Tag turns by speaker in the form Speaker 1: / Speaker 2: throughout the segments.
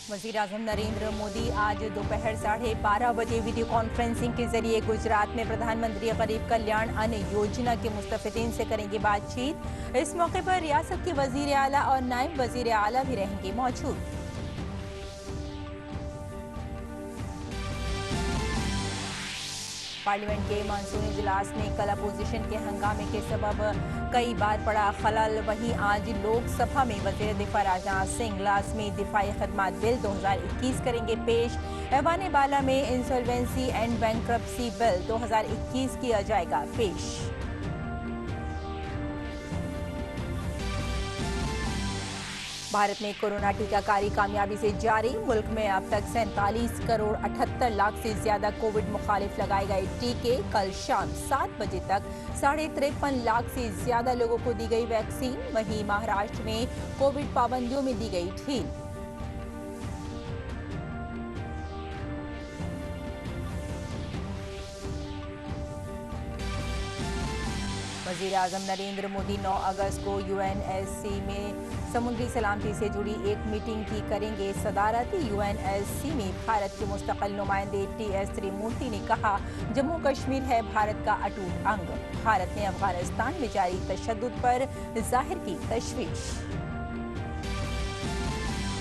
Speaker 1: वज़ीर-ए-आज़म नरेंद्र मोदी आज दोपहर 12:30 बजे वीडियो कॉन्फ्रेंसिंग के जरिए गुजरात में प्रधानमंत्री गरीब कल्याण अन्न योजना के मुस्तफिदीन से करेंगे बातचीत। इस मौके पर रियासत के वज़ीर आला और नायब वज़ीर आला भी रहेंगे मौजूद। पार्लियामेंट के मानसूनी इजलास में कल अपोजिशन के हंगामे के सबब कई बार पड़ा खलल। वहीं आज लोकसभा में वज़ीर दिफा राजनाथ सिंह लाज़मी दिफाई खदमात बिल 2021 करेंगे पेश। ऐवान बाला में इंसॉल्वेंसी एंड बैंक्रप्सी बिल 2021 किया जाएगा पेश। भारत में कोरोना टीकाकारी कामयाबी से जारी। मुल्क में अब तक 47 करोड़ 78 लाख से ज्यादा कोविड मुखालिफ लगाए गए टीके। कल शाम 7 बजे तक 53.5 लाख से ज्यादा लोगों को दी गई वैक्सीन। वहीं महाराष्ट्र में कोविड पाबंदियों में दी गई ढील। वज़ीर-ए-आज़म नरेंद्र मोदी 9 अगस्त को यूएनएससी में समुद्री सलामती से जुड़ी एक मीटिंग की करेंगे सदारत। यूएनएससी में भारत के मुस्तकिल नुमाइंदे टीएस त्रिमूर्ति ने कहा, जम्मू कश्मीर है भारत का अटूट अंग। भारत ने अफगानिस्तान में जारी तशद्दुद पर जाहिर की तशवीश।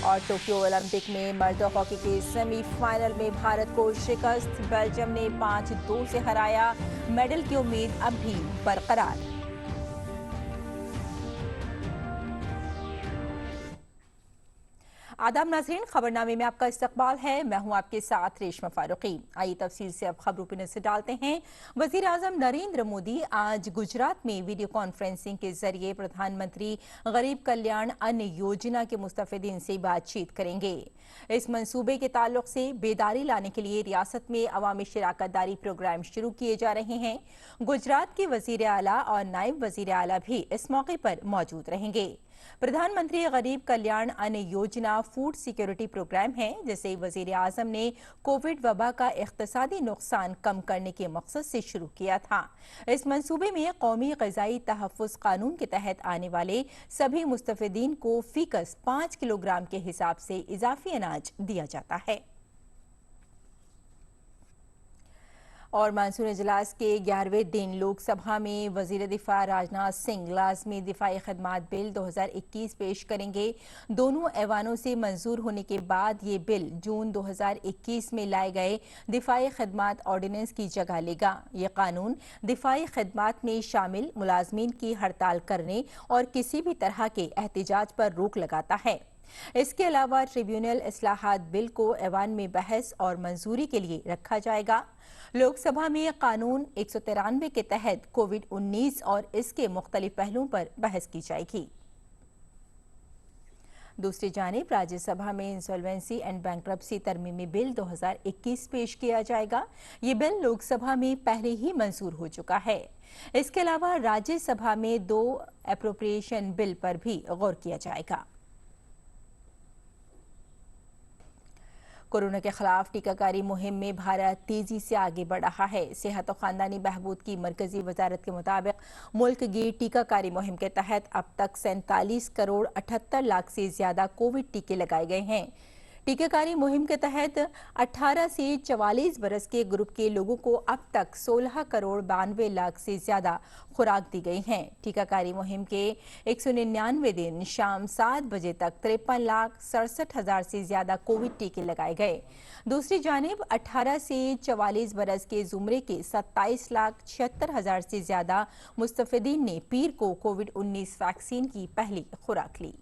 Speaker 1: और टोक्यो ओलंपिक में मर्द हॉकी के सेमीफाइनल में भारत को शिकस्त। बेल्जियम ने 5-2 से हराया। मेडल की उम्मीद अब भी बरकरार। आदाब नाज़रीन, खबरनामे में आपका इस्तकबाल है। मैं हूं आपके साथ रेशमा फारूकी। आइए तफसील से अब खबरों पर नजर डालते हैं। वज़ीर आज़म नरेंद्र मोदी आज गुजरात में वीडियो कॉन्फ्रेंसिंग के जरिए प्रधानमंत्री गरीब कल्याण अन्न योजना के मुस्तफिदीन से बातचीत करेंगे। इस मंसूबे के ताल्लुक से बेदारी लाने के लिए रियासत में अवामी शिराकतदारी प्रोग्राम शुरू किए जा रहे हैं। गुजरात के वज़ीर आला और नायब वज़ीर आला भी इस मौके पर मौजूद रहेंगे। प्रधानमंत्री गरीब कल्याण अन्न योजना फूड सिक्योरिटी प्रोग्राम है, जिसे वज़ीर आज़म ने कोविड वबा का इक़्तिसादी नुकसान कम करने के मकसद से शुरू किया था। इस मंसूबे में कौमी ग़िज़ाई तहफ़्फ़ुज़ कानून के तहत आने वाले सभी मुस्तफ़िदीन को फ़ीकस 5 किलोग्राम के हिसाब से इजाफी अनाज दिया जाता है। और मानसून इजलास के 11वें दिन लोकसभा में वज़ीर दिफा राजनाथ सिंह लाज़मी दिफाई खदमात बिल 2021 पेश करेंगे। दोनों ऐवानों से मंजूर होने के बाद ये बिल जून 2021 में लाए गए दिफाई खदमात ऑर्डिनेंस की जगह लेगा। ये कानून दिफाई खदमात में शामिल मुलाजमीन की हड़ताल करने और किसी भी तरह के एहतजाज पर रोक लगाता है। इसके अलावा ट्रिब्यूनल इस्लाहात बिल को ऐवान में बहस और मंजूरी के लिए रखा जाएगा। लोकसभा में कानून 193 के तहत कोविड-19 और इसके मुख्तलिफ पहलुओं पर बहस की जाएगी। दूसरी जानिब राज्यसभा में इंसॉल्वेंसी एंड बैंक्रप्सी तरमीमी बिल 2021 पेश किया जाएगा। ये बिल लोकसभा में पहले ही मंजूर हो चुका है। इसके अलावा राज्यसभा में 2 एप्रोप्रिएशन बिल पर भी गौर किया जाएगा। कोरोना के खिलाफ टीकाकारी मुहिम में भारत तेजी से आगे बढ़ रहा है। सेहत और खानदानी बहबूद की मरकजी वजारत के मुताबिक मुल्क की टीकाकारी मुहिम के तहत अब तक 47 करोड़ 78 लाख से ज्यादा कोविड टीके लगाए गए हैं। टीकाकारी मुहिम के तहत 18 से 44 बरस के ग्रुप के लोगों को अब तक 16 करोड़ 92 लाख से ज्यादा खुराक दी गई हैं। टीकाकारी मुहिम के 199 दिन शाम 7 बजे तक 53 लाख 67 हजार से ज्यादा कोविड टीके लगाए गए। दूसरी जानिब 18 से 44 बरस के जुमरे के 27 लाख 76 हजार से ज्यादा मुस्तफिदीन ने पीर को कोविड-19 वैक्सीन की पहली खुराक ली।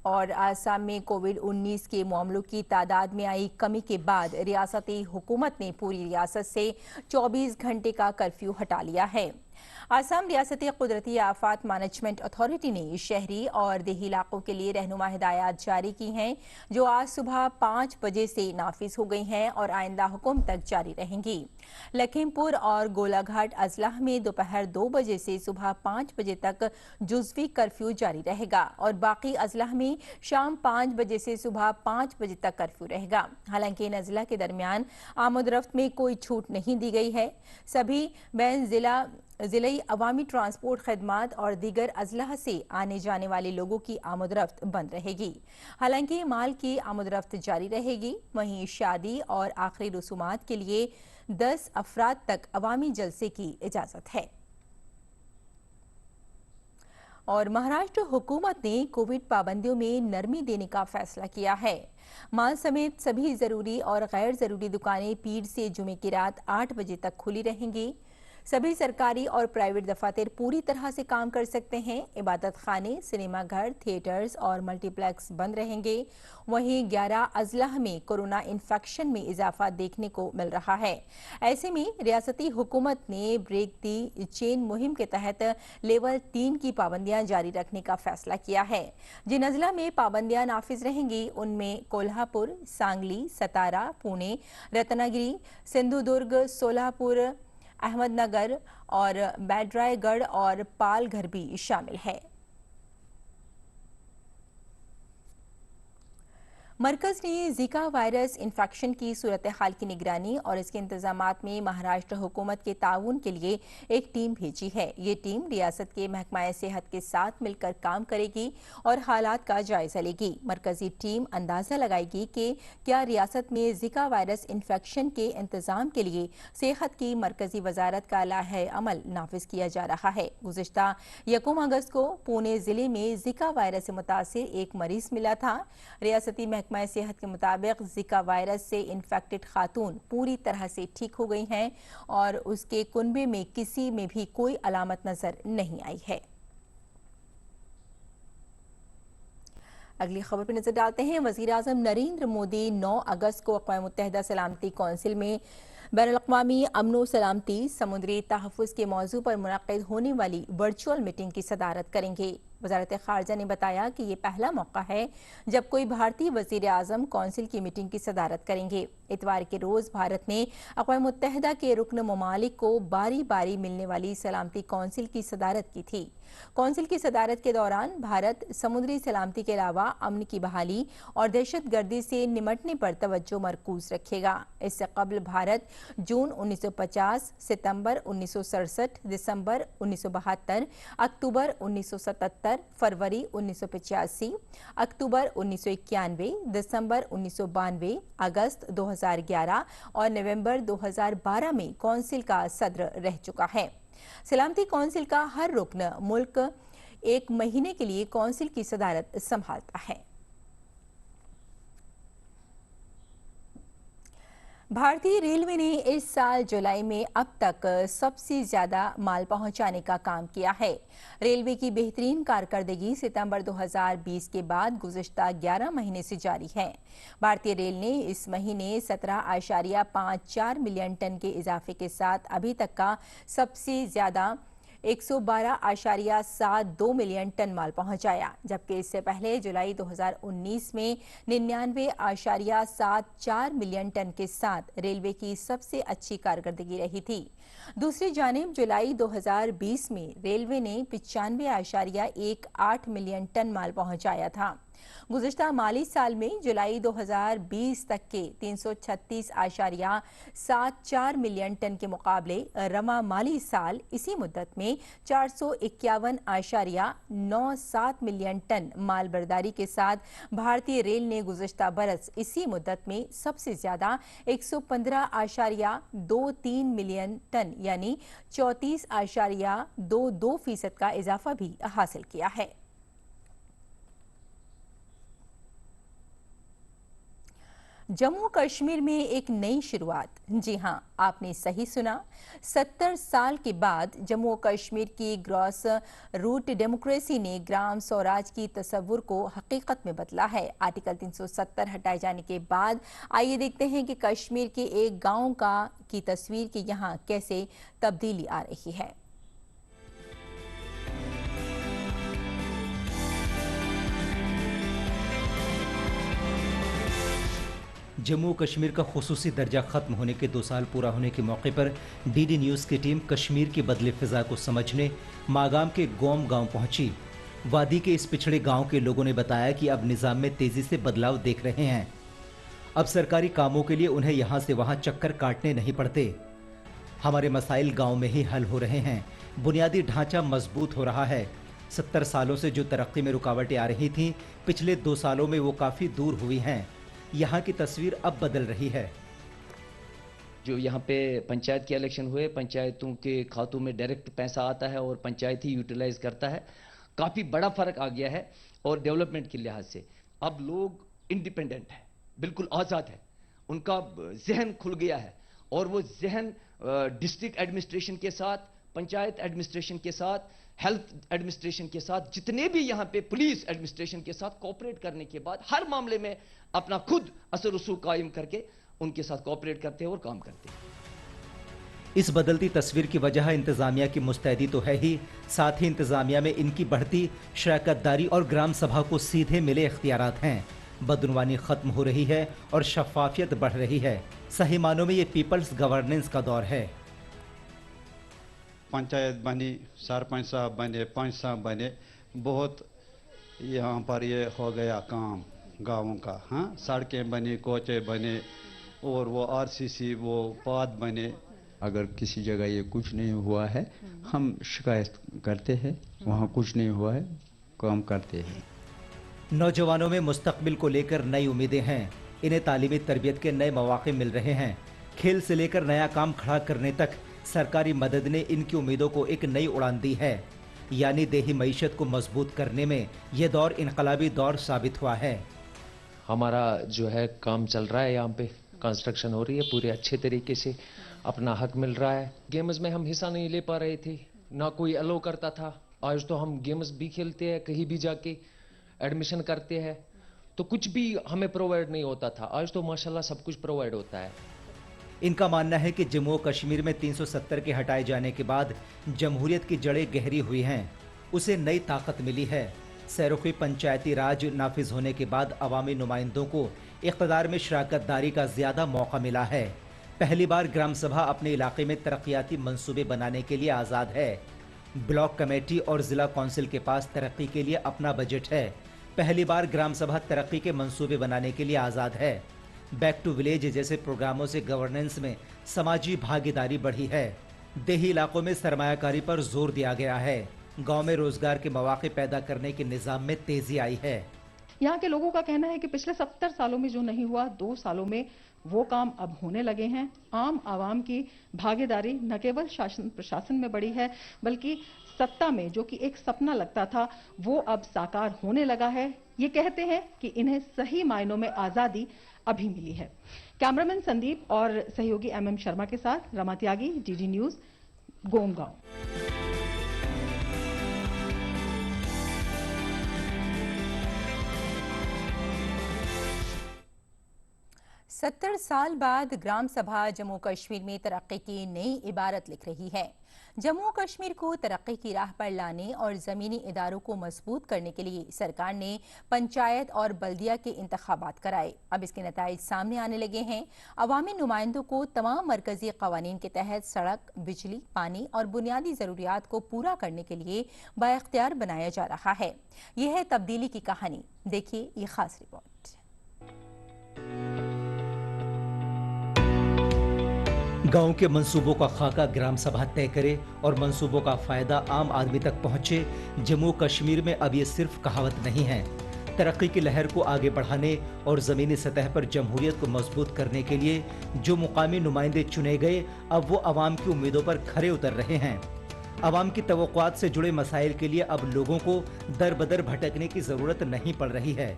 Speaker 1: और आसाम में कोविड-19 के मामलों की तादाद में आई कमी के बाद रियासती हुकूमत ने पूरी रियासत से 24 घंटे का कर्फ्यू हटा लिया है। आसाम रियासती कुदरती आफात मैनेजमेंट अथॉरिटी ने शहरी और देही इलाकों के लिए रहनुमा हिदायत जारी की हैं, जो आज सुबह 5 बजे से नाफिज हो गई हैं और आइंदा हुक्म तक जारी रहेंगी। लखीमपुर और गोलाघाट अजलाह में दोपहर 2 बजे से सुबह 5 बजे तक जुज़वी कर्फ्यू जारी रहेगा और बाकी अजलाह में शाम 5 बजे से सुबह 5 बजे तक कर्फ्यू रहेगा। हालांकि इन अजला के दरमियान आमद रफ्त में कोई छूट नहीं दी गई है। सभी बैन जिला ज़िले अवामी ट्रांसपोर्ट खदमात और दीगर अजलाह से आने जाने वाले लोगों की आमदरफ्त बंद रहेगी। हालांकि माल की आमदरफ्त जारी रहेगी। वहीं शादी और आखिरी रसूमात के लिए 10 अफराद तक अवामी जलसे की इजाज़त है। और महाराष्ट्र हुकूमत ने कोविड पाबंदियों में नरमी देने का फैसला किया है। माल समेत सभी जरूरी और गैर जरूरी दुकानें पीर से जुमे की रात 8 बजे तक खुली रहेंगी। सभी सरकारी और प्राइवेट दफातर पूरी तरह से काम कर सकते हैं। इबादत खाने, सिनेमा घर, थिएटर्स और मल्टीप्लेक्स बंद रहेंगे। वहीं 11 अजलाह में कोरोना इन्फेक्शन में इजाफा देखने को मिल रहा है। ऐसे में रियासती हुकूमत ने ब्रेक दी चेन मुहिम के तहत लेवल 3 की पाबंदियां जारी रखने का फैसला किया है। जिन अजला में पाबंदियां नाफिज रहेंगी उनमें कोल्हापुर, सांगली, सतारा, पुणे, रत्नागिरी, सिंधुदुर्ग, सोलापुर, अहमदनगर और बैडरायगढ़ और पालघर भी शामिल है। मरकज ने जीका वायरस इन्फेक्शन की सूरत हाल की निगरानी और इसके इंतजामात में महाराष्ट्र हुकूमत के ताउन के लिए एक टीम भेजी है। ये टीम रियासत के महकमा सेहत के साथ मिलकर काम करेगी और हालात का जायजा लेगी। मरकजी टीम अंदाजा लगाएगी कि क्या रियासत में जीका वायरस इन्फेक्शन के इंतजाम के लिए सेहत की मरकजी वजारत का लाहे अमल नाफिज किया जा रहा है। गुज़िश्ता 1 अगस्त को पुणे जिले में जीका वायरस से मुतासिर एक मरीज मिला था। रियासती महकमा सेहत के मुताबिक जीका वायरस से इन्फेक्टेड खातून पूरी तरह से ठीक हो गई हैं और उसके कुनबे में किसी में भी कोई अलामत नजर नहीं आई है। अगली खबर पर नजर डालते हैं। वजीर आजम नरेंद्र मोदी 9 अगस्त को अक़वाम मुत्तहिदा सलामती कौंसिल में बैनुल-अक़वामी अमन सलामती समुद्री तहफ़्फ़ुज़ के मौजू पर मुनक़्क़िद होने वाली वर्चुअल मीटिंग की सदारत करेंगे। वज़ारत ख़ारजा ने बताया कि ये पहला मौका है जब कोई भारतीय वज़ीर आज़म कौंसिल की मीटिंग की सदारत करेंगे। इतवार के रोज़ भारत ने अक़वाम मुत्तहिदा के रुकन ममालिक को बारी बारी मिलने वाली सलामती कौंसिल की सदारत की थी। कौंसिल की सदारत के दौरान भारत समुद्री सलामती के अलावा अमन की बहाली और दहशतगर्दी से निमटने पर तवज्जो मरकूज रखेगा। इससे कबल भारत जून 1950, सितंबर 1967, दिसंबर 1972, अक्टूबर 1977, फरवरी 1985, अक्टूबर 1991, दिसंबर 1992, अगस्त 2011 और नवंबर 2012 में कौंसिल का सदर रह चुका है। सलामती कौंसिल का हर रुकन मुल्क 1 महीने के लिए कौंसिल की सदारत संभालता है। भारतीय रेलवे ने इस साल जुलाई में अब तक सबसे ज्यादा माल पहुंचाने का काम किया है। रेलवे की बेहतरीन कारकर्दगी सितंबर 2020 के बाद गुज़िश्ता 11 महीने से जारी है। भारतीय रेल ने इस महीने 17.54 मिलियन टन के इजाफे के साथ अभी तक का सबसे ज्यादा 112.72 मिलियन टन माल पहुंचाया, जबकि इससे पहले जुलाई 2019 में 99.74 मिलियन टन के साथ रेलवे की सबसे अच्छी कारकर्दगी रही थी। दूसरी जानिब जुलाई 2020 में रेलवे ने 95.18 मिलियन टन माल पहुंचाया था। गुज़िश्ता माली साल में जुलाई 2020 तक के 336.74 मिलियन टन के मुकाबले रमा माली साल इसी मुद्दत में 451.97 मिलियन टन माल बर्दारी के साथ भारतीय रेल ने गुज़िश्ता बरस इसी मुद्दत में सबसे ज्यादा 115.23 मिलियन टन यानी 34.22% का इजाफा भी हासिल किया है। जम्मू कश्मीर में एक नई शुरुआत। जी हां, आपने सही सुना। 70 साल के बाद जम्मू कश्मीर की ग्रॉस रूट डेमोक्रेसी ने ग्राम स्वराज की तस्वुर को हकीकत में बदला है। आर्टिकल 370 हटाए जाने के बाद आइए देखते हैं कि कश्मीर के एक गांव की तस्वीर की यहां कैसे तब्दीली आ रही है।
Speaker 2: जम्मू कश्मीर का खुसूसी दर्जा ख़त्म होने के 2 साल पूरा होने के मौके पर डीडी न्यूज़ की टीम कश्मीर की बदले फ़िज़ा को समझने मागाम के गोम गांव पहुंची। वादी के इस पिछड़े गांव के लोगों ने बताया कि अब निज़ाम में तेज़ी से बदलाव देख रहे हैं। अब सरकारी कामों के लिए उन्हें यहाँ से वहाँ चक्कर काटने नहीं पड़ते। हमारे मसाइल गांव में ही हल हो रहे हैं। बुनियादी ढांचा मजबूत हो रहा है। 70 सालों से जो तरक्की में रुकावटें आ रही थीं, पिछले 2 सालों में वो काफ़ी दूर हुई हैं। यहाँ की तस्वीर अब बदल रही है।
Speaker 3: जो यहाँ पे पंचायत के इलेक्शन हुए, पंचायतों के खातों में डायरेक्ट पैसा आता है और पंचायत ही यूटिलाइज करता है। काफ़ी बड़ा फर्क आ गया है। और डेवलपमेंट के लिहाज से अब लोग इंडिपेंडेंट है, बिल्कुल आज़ाद है, उनका जहन खुल गया है। और वो जहन डिस्ट्रिक्ट एडमिनिस्ट्रेशन के साथ, पंचायत एडमिनिस्ट्रेशन के साथ, हेल्थ एडमिनिस्ट्रेशन के साथ, जितने भी यहाँ पे पुलिस एडमिनिस्ट्रेशन के साथ कोऑपरेट करने के बाद हर मामले में अपना खुद असर रसूख कायम करके उनके साथ कोऑपरेट करते हैं और काम करते हैं।
Speaker 2: इस बदलती तस्वीर की वजह इंतजामिया की मुस्तैदी तो है ही, साथ ही इंतजामिया में इनकी बढ़ती शराकतदारी और ग्राम सभा को सीधे मिले इख्तियारात हैं। बदनवानी खत्म हो रही है और शफाफियत बढ़ रही है। सही मानों में ये पीपल्स गवर्नेंस का दौर है।
Speaker 4: पंचायत बनी, सरपंच साहब बने, पंच साहब बने, बहुत यहाँ पर ये हो गया काम गाँवों का। हाँ, सड़कें बनी, कोचे बने और वो आरसीसी वो पात बने।
Speaker 5: अगर किसी जगह ये कुछ नहीं हुआ है, हम शिकायत करते हैं, वहाँ कुछ नहीं हुआ है, काम करते हैं।
Speaker 2: नौजवानों में मुस्तकबिल को लेकर नई उम्मीदें हैं। इन्हें तालीमी तरबियत के नए मौके मिल रहे हैं। खेल से लेकर नया काम खड़ा करने तक सरकारी मदद ने इनकी उम्मीदों को एक नई उड़ान दी है। यानी देही मईशत को मजबूत करने में यह दौर इनकलाबी दौर साबित हुआ है।
Speaker 6: हमारा जो है काम चल रहा है, यहाँ पे कंस्ट्रक्शन हो रही है, पूरे अच्छे तरीके से अपना हक मिल रहा है। गेम्स में हम हिस्सा नहीं ले पा रहे थे, ना कोई अलो करता था। आज तो हम गेम्स भी खेलते हैं, कहीं भी जाके एडमिशन करते हैं, तो कुछ भी हमें प्रोवाइड नहीं होता था। आज तो माशाल्लाह सब कुछ प्रोवाइड होता है।
Speaker 2: इनका मानना है कि जम्मू और कश्मीर में 370 के हटाए जाने के बाद जमहूरियत की जड़ें गहरी हुई हैं, उसे नई ताकत मिली है। सैरुखी पंचायती राज नाफिज होने के बाद अवामी नुमाइंदों को इक़्तिदार में शराकतदारी का ज़्यादा मौका मिला है। पहली बार ग्राम सभा अपने इलाके में तरक्याती मंसूबे बनाने के लिए आज़ाद है। ब्लॉक कमेटी और ज़िला कौंसिल के पास तरक्की के लिए अपना बजट है। पहली बार ग्राम सभा तरक्की के मंसूबे बनाने के लिए आज़ाद है। बैक टू विलेज जैसे प्रोग्रामों से गवर्नेंस में समाजी भागीदारी बढ़ी है। देही इलाकों में सरमायाकारी पर जोर दिया गया है। गांव में रोजगार के मौके पैदा करने के निज़ाम में तेजी आई है।
Speaker 7: यहाँ के लोगों का कहना है कि पिछले 70 सालों में जो नहीं हुआ, 2 सालों में वो काम अब होने लगे हैं। आम आवाम की भागीदारी न केवल शासन प्रशासन में बढ़ी है, बल्कि सत्ता में जो कि एक सपना लगता था, वो अब साकार होने लगा है। ये कहते हैं कि इन्हें सही मायनों में आज़ादी अभी मिली है। कैमरामैन संदीप और सहयोगी MM शर्मा के साथ रमा त्यागी, DD न्यूज़, गोमगांव।
Speaker 1: 70 साल बाद ग्राम सभा जम्मू कश्मीर में तरक्की की नई इबारत लिख रही है। जम्मू कश्मीर को तरक्की की राह पर लाने और ज़मीनी इदारों को मजबूत करने के लिए सरकार ने पंचायत और बल्दिया के इंतखाबात कराए। अब इसके नताइज सामने आने लगे हैं। अवामी नुमाइंदों को तमाम मरकजी कवानीन के तहत सड़क, बिजली, पानी और बुनियादी ज़रूरियात को पूरा करने के लिए बाइख्तियार बनाया जा रहा है। यह है तब्दीली की कहानी। देखिए ये खास रिपोर्ट।
Speaker 2: गांव के मंसूबों का खाका ग्राम सभा तय करे और मंसूबों का फायदा आम आदमी तक पहुंचे। जम्मू कश्मीर में अब ये सिर्फ कहावत नहीं है। तरक्की की लहर को आगे बढ़ाने और ज़मीनी सतह पर जमहूरियत को मजबूत करने के लिए जो मुकामी नुमाइंदे चुने गए, अब वो अवाम की उम्मीदों पर खरे उतर रहे हैं। अवाम की तवक्कुआत से जुड़े मसाइल के लिए अब लोगों को दर बदर भटकने की ज़रूरत नहीं पड़ रही है।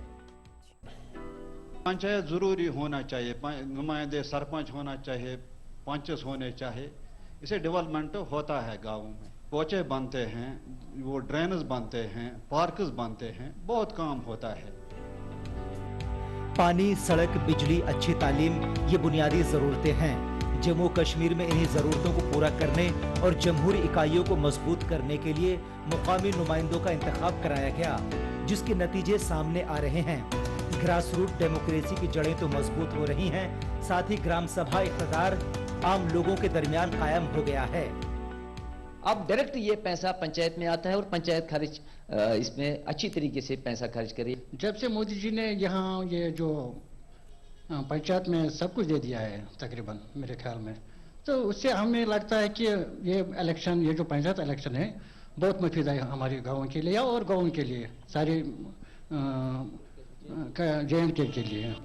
Speaker 4: पंचायत ज़रूरी होना चाहिए, नुमाइंदे सरपंच होना चाहिए, पंचेस होने चाहिए। इसे डेवलपमेंट होता है गाँव में। कोचे बनते हैं, वो ड्रेनेज बनते हैं, पार्क्स बनते हैं, बहुत काम होता है।
Speaker 2: पानी, सड़क, बिजली, अच्छी तालीम, ये बुनियादी ज़रूरतें हैं। जम्मू कश्मीर में इन्हीं ज़रूरतों को पूरा करने और जमहूरी इकाइयों को मजबूत करने के लिए मुकामी नुमाइंदों का इंतखाब कराया गया, जिसके नतीजे सामने आ रहे हैं। ग्रास रूट डेमोक्रेसी की जड़ें तो मजबूत हो रही हैं, साथ ही ग्राम सभा इक़्तिदार आम लोगों के दरमियान कायम हो गया है।
Speaker 3: अब डायरेक्ट ये पैसा पंचायत में आता है और पंचायत खर्च इसमें अच्छी तरीके से पैसा खर्च करे।
Speaker 8: जब से मोदी जी ने यहाँ ये जो पंचायत में सब कुछ दे दिया है तकरीबन मेरे ख्याल में, तो उससे हमें लगता है कि ये इलेक्शन, ये जो पंचायत इलेक्शन है, बहुत मुफीद है हमारे गाँव के लिए और गाँव के लिए, सारे JNK के लिए।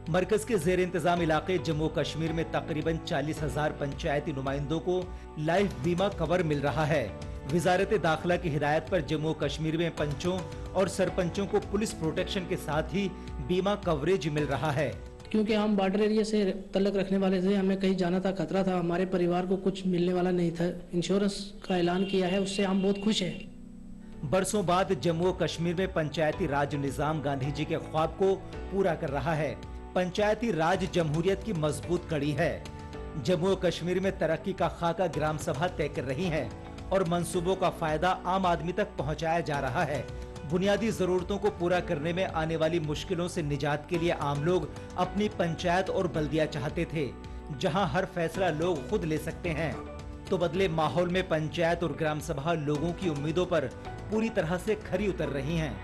Speaker 2: मरकज के जेर इंतजाम इलाके जम्मू कश्मीर में तकरीबन 40,000 पंचायती नुमाइंदों को लाइफ बीमा कवर मिल रहा है। वजारत दाखिला की हिदायत पर जम्मू कश्मीर में पंचों और सरपंचों को पुलिस प्रोटेक्शन के साथ ही बीमा कवरेज मिल रहा है।
Speaker 9: क्योंकि हम बॉर्डर एरिया से तल्लक रखने वाले थे, हमें कहीं जाना था, खतरा था, हमारे परिवार को कुछ मिलने वाला नहीं था। इंश्योरेंस का ऐलान किया है, उससे हम बहुत खुश हैं।
Speaker 2: बरसों बाद जम्मू कश्मीर में पंचायती राज निजाम गांधी जी के ख्वाब को पूरा कर रहा है। पंचायती राज जमहूरियत की मजबूत कड़ी है। जम्मू कश्मीर में तरक्की का खाका ग्राम सभा तय कर रही है और मंसूबों का फायदा आम आदमी तक पहुंचाया जा रहा है। बुनियादी जरूरतों को पूरा करने में आने वाली मुश्किलों से निजात के लिए आम लोग अपनी पंचायत और बल्दिया चाहते थे, जहां हर फैसला लोग खुद ले सकते हैं। तो बदले माहौल में पंचायत और ग्राम सभा लोगों की उम्मीदों पर पूरी तरह से खरी उतर रही हैं।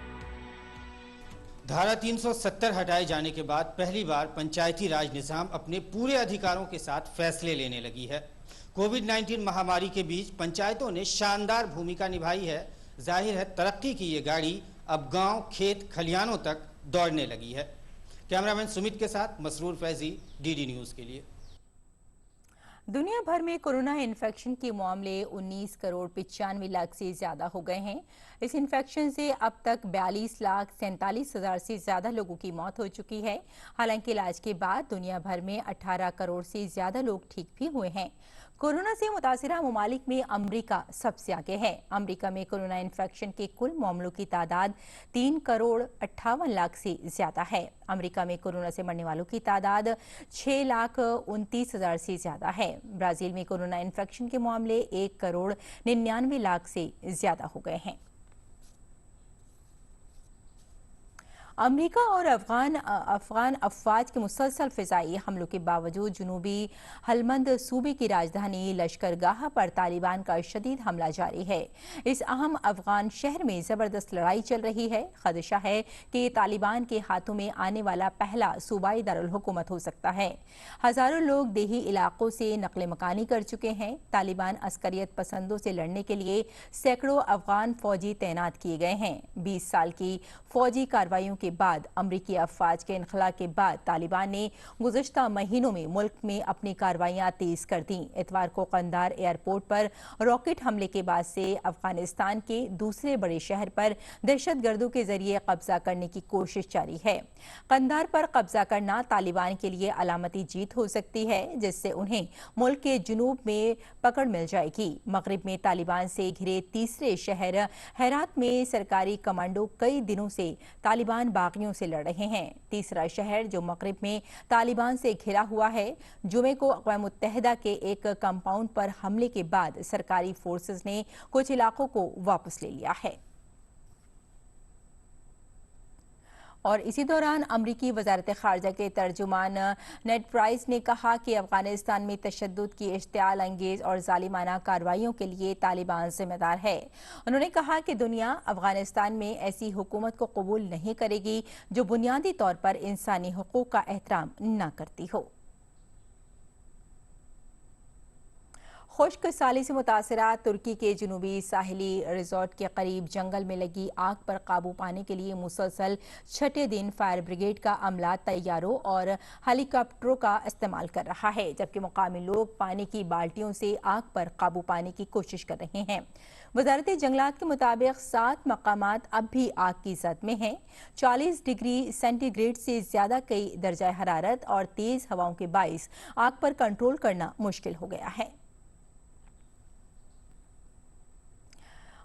Speaker 10: धारा 370 हटाए जाने के बाद पहली बार पंचायती राज निजाम अपने पूरे अधिकारों के साथ फैसले लेने लगी है। कोविड-19 महामारी के बीच पंचायतों ने शानदार भूमिका निभाई है। जाहिर है तरक्की की ये गाड़ी अब गांव, खेत, खलियानों तक दौड़ने लगी है। कैमरामैन सुमित के साथ मसरूर फैजी, DD न्यूज़ के लिए।
Speaker 1: दुनिया भर में कोरोना इन्फेक्शन के मामले 19 करोड़ 95 लाख से ज्यादा हो गए हैं। इस इन्फेक्शन से अब तक 42 लाख 47 हजार से ज्यादा लोगों की मौत हो चुकी है। हालांकि इलाज के बाद दुनिया भर में 18 करोड़ से ज्यादा लोग ठीक भी हुए हैं। कोरोना से मुतासिरा ममालिक में अमरीका सबसे आगे है। अमरीका में कोरोना इन्फेक्शन के कुल मामलों की तादाद 3 करोड़ 58 लाख से ज्यादा है। अमरीका में कोरोना से मरने वालों की तादाद 6 लाख 29 हजार से ज्यादा है। ब्राजील में कोरोना इन्फेक्शन के मामले 1 करोड़ 99 लाख से ज्यादा हो गए हैं। अमेरिका और अफगान अफवाज के मुसलसल फिजाई हमलों के बावजूद जनूबी हलमंद सूबे की राजधानी लश्करगाह पर तालिबान का शदीद हमला जारी है। इस अहम अफगान शहर में जबरदस्त लड़ाई चल रही है। खदशा है कि तालिबान के हाथों में आने वाला पहला सूबाई दारुल हुकूमत हो सकता है। हजारों लोग देही इलाकों से नकले मकानी कर चुके हैं। तालिबान अस्करियत पसंदों से लड़ने के लिए सैकड़ों अफगान फौजी तैनात किए गए हैं। 20 साल की फौजी कार्रवाइयों के बाद अमरीकी अफवाज के इनखला के बाद तालिबान ने गुज़श्ता महीनों में मुल्क में अपनी कार्रवाइयां तेज कर दी। इतवार को कंधार एयरपोर्ट पर रॉकेट हमले के बाद से अफगानिस्तान के दूसरे बड़े शहर पर दहशतगर्दों के जरिए कब्जा करने की कोशिश जारी है। कंधार पर कब्जा करना तालिबान के लिए अलामती जीत हो सकती है, जिससे उन्हें मुल्क के जुनूब में पकड़ मिल जाएगी। मगरिब में तालिबान से घिरे तीसरे शहर हेरात में सरकारी कमांडो कई दिनों से तालिबान बागियों से लड़ रहे हैं। तीसरा शहर जो मगरिब में तालिबान से घिरा हुआ है, जुमे को अक़वाम मुत्तहिदा के एक कंपाउंड पर हमले के बाद सरकारी फोर्सेस ने कुछ इलाकों को वापस ले लिया है। और इसी दौरान अमरीकी वजारत खारजा के तर्जुमान नेड प्राइस ने कहा कि अफगानिस्तान में तशद्दुद की इश्तियाल अंगेज और जालिमाना कार्रवाइयों के लिए तालिबान जिम्मेदार है। उन्होंने कहा कि दुनिया अफगानिस्तान में ऐसी हुकूमत को कबूल नहीं करेगी जो बुनियादी तौर पर इंसानी हुकूक का एहतराम न करती हो। खुश्क साली से मुतासरा तुर्की के जुनूबी साहिली रिजॉर्ट के करीब जंगल में लगी आग पर काबू पाने के लिए मुसलसल छठे दिन फायर ब्रिगेड का अमला तैयारों और हेलीकॉप्टरों का इस्तेमाल कर रहा है, जबकि मुकामी लोग पानी की बाल्टियों से आग पर काबू पाने की कोशिश कर रहे हैं। वजारत जंगलात के मुताबिक 7 मकामात अब भी आग की जद में हैं। 40 डिग्री सेंटीग्रेड से ज्यादा कई दर्जा हरारत और तेज हवाओं के बाइस आग पर कंट्रोल करना मुश्किल हो गया है।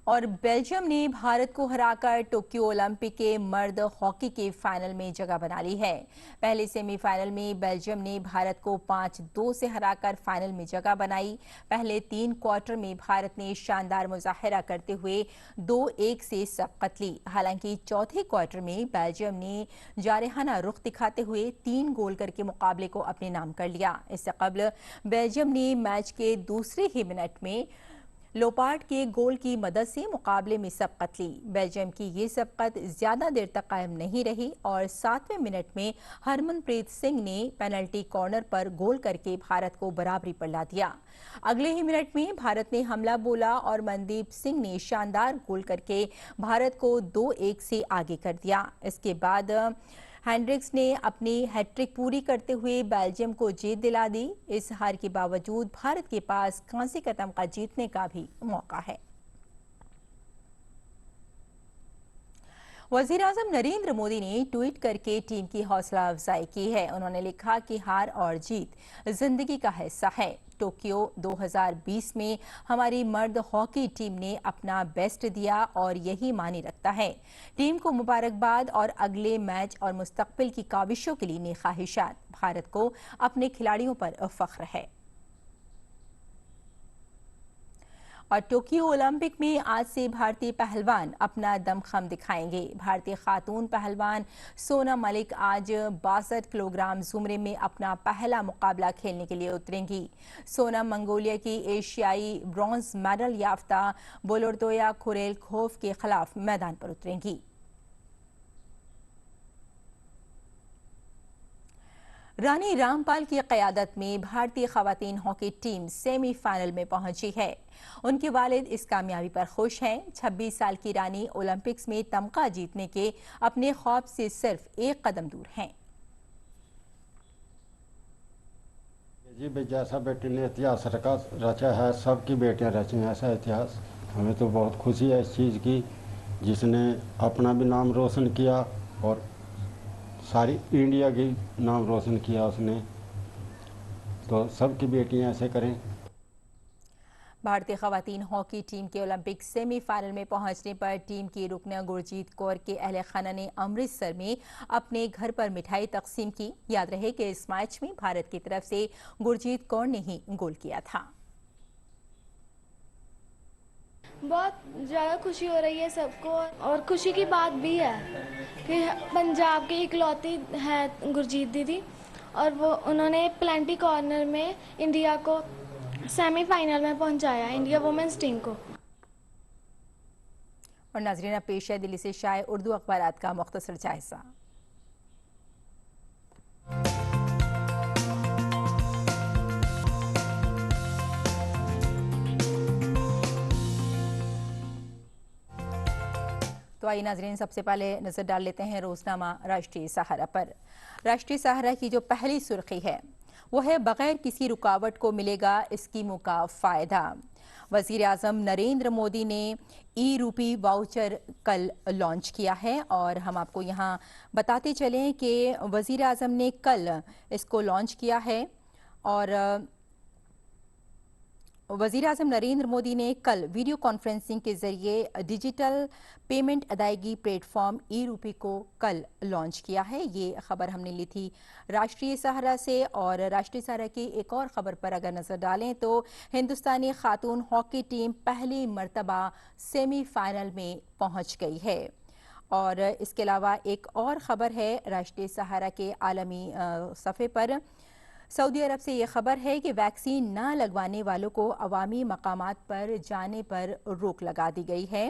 Speaker 1: और बेल्जियम ने भारत को हराकर टोक्यो ओलंपिक के मर्द हॉकी के फाइनल में जगह बना ली है। पहले सेमीफाइनल में बेल्जियम ने भारत को 5-2 से हराकर फाइनल में जगह बनाई। पहले 3 क्वार्टर में भारत ने शानदार मुजाहिरा करते हुए 2-1 से सबकत ली। हालांकि चौथे क्वार्टर में बेल्जियम ने जारहाना रुख दिखाते हुए 3 गोल करके मुकाबले को अपने नाम कर लिया। इससे कबल बेल्जियम ने मैच के दूसरे ही मिनट में लोपार्ड के गोल की मदद से मुकाबले में सबकत ली। बेल्जियम की ये सबकत ज्यादा देर तक कायम नहीं रही और 7वें मिनट में हरमनप्रीत सिंह ने पेनल्टी कॉर्नर पर गोल करके भारत को बराबरी पर ला दिया। अगले ही मिनट में भारत ने हमला बोला और मनदीप सिंह ने शानदार गोल करके भारत को 2-1 से आगे कर दिया। इसके बाद हेंड्रिक्स ने अपनी हैट्रिक पूरी करते हुए बेल्जियम को जीत दिला दी। इस हार के बावजूद भारत के पास कांसे का तमगा जीतने का भी मौका है। वजीर आजम नरेंद्र मोदी ने ट्वीट करके टीम की हौसला अफजाई की है। उन्होंने लिखा कि हार और जीत जिंदगी का हिस्सा है। टोक्यो 2020 में हमारी मर्द हॉकी टीम ने अपना बेस्ट दिया और यही मानी रखता है। टीम को मुबारकबाद और अगले मैच और मुस्तकबिल की काविशों के लिए नेक ख्वाहिशात। भारत को अपने खिलाड़ियों पर फख्र है। और टोक्यो ओलंपिक में आज से भारतीय पहलवान अपना दमखम दिखाएंगे। भारतीय खातून पहलवान सोनम मलिक आज 62 किलोग्राम जुमरे में अपना पहला मुकाबला खेलने के लिए उतरेंगी। सोनम मंगोलिया की एशियाई ब्रॉन्ज मेडल याफ्ता बोलोर्दोया खुरेलखोफ के खिलाफ मैदान पर उतरेंगी। रानी रामपाल की क़यादत में भारतीय ख़वातीन हॉकी टीम सेमीफाइनल में पहुंची है। उनके वालिद इस कामयाबी पर खुश हैं। 26 साल की रानी ओलंपिक्स में तमगा जीतने के अपने ख्वाब से सिर्फ एक कदम दूर हैं।
Speaker 11: जी जैसा बेटी ने इतिहास रचा है, सबकी बेटियां रची हैं ऐसा इतिहास। हमें तो बहुत खुशी है इस चीज़ की, जिसने अपना भी नाम रोशन किया और सारी इंडिया की नाम रोशन किया उसने। तो सबकी बेटियां ऐसे करें।
Speaker 1: भारतीय खवातीन हॉकी टीम के ओलंपिक सेमीफाइनल में पहुंचने पर टीम की रुकना गुरजीत कौर के अहले खाना ने अमृतसर में अपने घर पर मिठाई तकसीम की। याद रहे कि इस मैच में भारत की तरफ से गुरजीत कौर ने ही गोल किया था।
Speaker 12: बहुत ज़्यादा खुशी हो रही है सबको और खुशी की बात भी है कि पंजाब की इकलौती है गुरजीत दीदी और वो उन्होंने पेनल्टी कॉर्नर में इंडिया को सेमीफाइनल में पहुंचाया, इंडिया वुमेन्स टीम को।
Speaker 1: और नाज़रीन पेश है दिल्ली से शाये उर्दू अखबारात का मुख्तसर जायजा। तो आइए नाज़रीन सबसे पहले नजर डाल लेते हैं रोजनामा राष्ट्रीय सहारा पर। राष्ट्रीय सहारा की जो पहली सुर्खी है वो है बगैर किसी रुकावट को मिलेगा स्कीमों का फायदा। वजीर आजम नरेंद्र मोदी ने ई रूपी वाउचर कल लॉन्च किया है और हम आपको यहाँ बताते चलें कि वजीर आजम ने कल इसको लॉन्च किया है। और वजीर आजम नरेंद्र मोदी ने कल वीडियो कॉन्फ्रेंसिंग के जरिए डिजिटल पेमेंट अदायगी प्लेटफॉर्म ई रूपी को कल लॉन्च किया है। ये खबर हमने ली थी राष्ट्रीय सहारा से। और राष्ट्रीय सहारा की एक और खबर पर अगर नजर डालें तो हिंदुस्तानी खातून हॉकी टीम पहली मर्तबा सेमीफाइनल में पहुंच गई है। और इसके अलावा एक और खबर है राष्ट्रीय सहारा के आलमी सफ़े पर। सऊदी अरब से ये खबर है कि वैक्सीन न लगवाने वालों को अवामी मकामात पर जाने पर रोक लगा दी गई है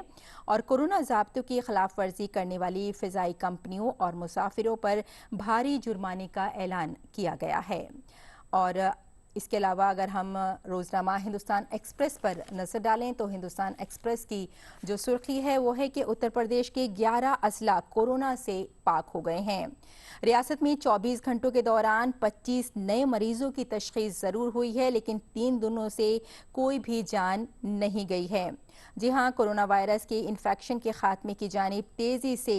Speaker 1: और कोरोना ज़ाब्तों की खिलाफ वर्जी करने वाली फ़िज़ाई कंपनियों और मुसाफिरों पर भारी जुर्माने का ऐलान किया गया है। और इसके अलावा अगर हम रोजनामा हिंदुस्तान एक्सप्रेस पर नजर डालें तो हिंदुस्तान एक्सप्रेस की जो सुर्खी है वो है कि उत्तर प्रदेश के 11 अजला कोरोना से पाक हो गए हैं। रियासत में 24 घंटों के दौरान 25 नए मरीजों की तशखीस जरूर हुई है, लेकिन 3 दिनों से कोई भी जान नहीं गई है। जी हां, कोरोना वायरस के इन्फेक्शन के खात्मे की जानिब तेजी से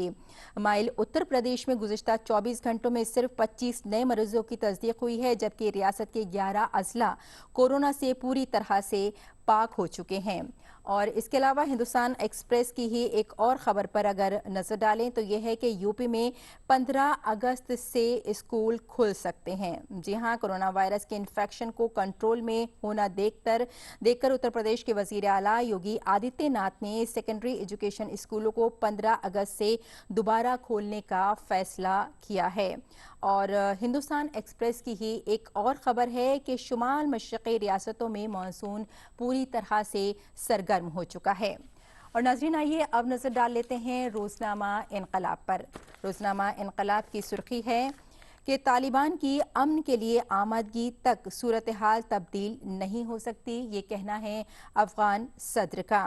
Speaker 1: माइल उत्तर प्रदेश में गुज़िश्ता 24 घंटों में सिर्फ 25 नए मरीजों की तस्दीक हुई है, जबकि रियासत के 11 अजला कोरोना से पूरी तरह से पाक हो चुके हैं। और इसके अलावा हिंदुस्तान एक्सप्रेस की ही एक और खबर पर अगर नजर डालें तो यह है कि यूपी में 15 अगस्त से स्कूल खुल सकते हैं। जी हां, कोरोना वायरस के इन्फेक्शन को कंट्रोल में होना देखकर उत्तर प्रदेश के वजीर आला योगी आदित्यनाथ ने सेकेंडरी एजुकेशन स्कूलों को 15 अगस्त से दोबारा खोलने का फैसला किया है। और हिंदुस्तान एक्सप्रेस की ही एक और खबर है कि शुमाल मशरक़ी रियासतों में मानसून पूरी पूरी तरह से सरगर्म हो चुका है। और नाज़रीन, आइए अब नज़र डाल लेते हैं रोज़नामा इनकलाब पर। रोज़नामा इनकलाब की सुर्खी है कि तालिबान की अमन के लिए आमादगी तक सूरत हाल तब्दील नहीं हो सकती, ये कहना है अफगान सदर का।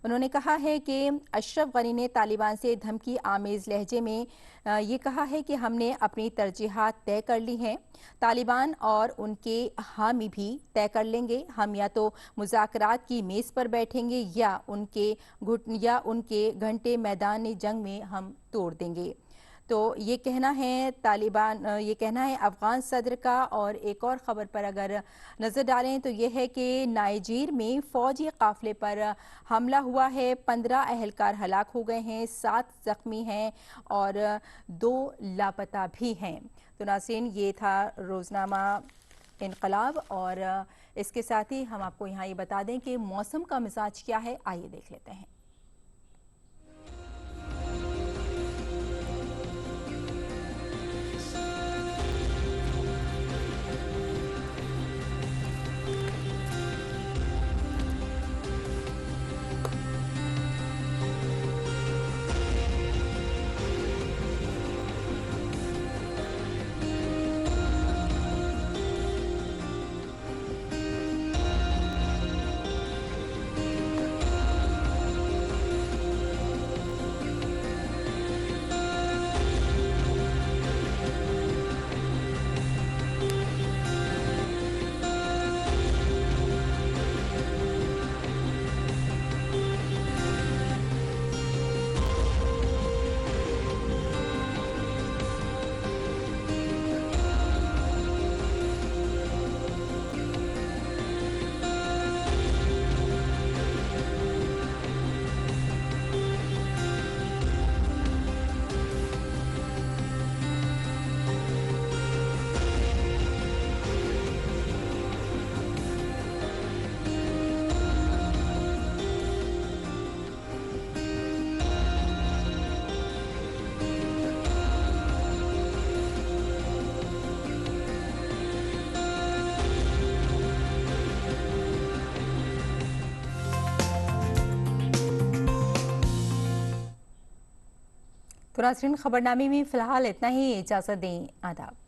Speaker 1: उन्होंने कहा है कि अशरफ गनी ने तालिबान से धमकी आमेज़ लहजे में ये कहा है कि हमने अपनी तरजीहात तय कर ली हैं, तालिबान और उनके हामी भी तय कर लेंगे। हम या तो मुज़ाकरात की मेज़ पर बैठेंगे या उनके घंटे मैदान जंग में हम तोड़ देंगे। तो ये कहना है अफगान सदर का। और एक और ख़बर पर अगर नज़र डालें तो ये है कि नाइजीर में फ़ौजी काफ़िले पर हमला हुआ है, 15 अहलकार हलाक हो गए हैं, 7 ज़ख्मी हैं और 2 लापता भी हैं। तो नाज़रीन, ये था रोज़नामा इनकलाब। और इसके साथ ही हम आपको यहाँ ये बता दें कि मौसम का मिजाज क्या है, आइए देख लेते हैं। तो नाज़रीन, खबरनामे में फ़िलहाल इतना ही। इजाज़त दें, आदाब।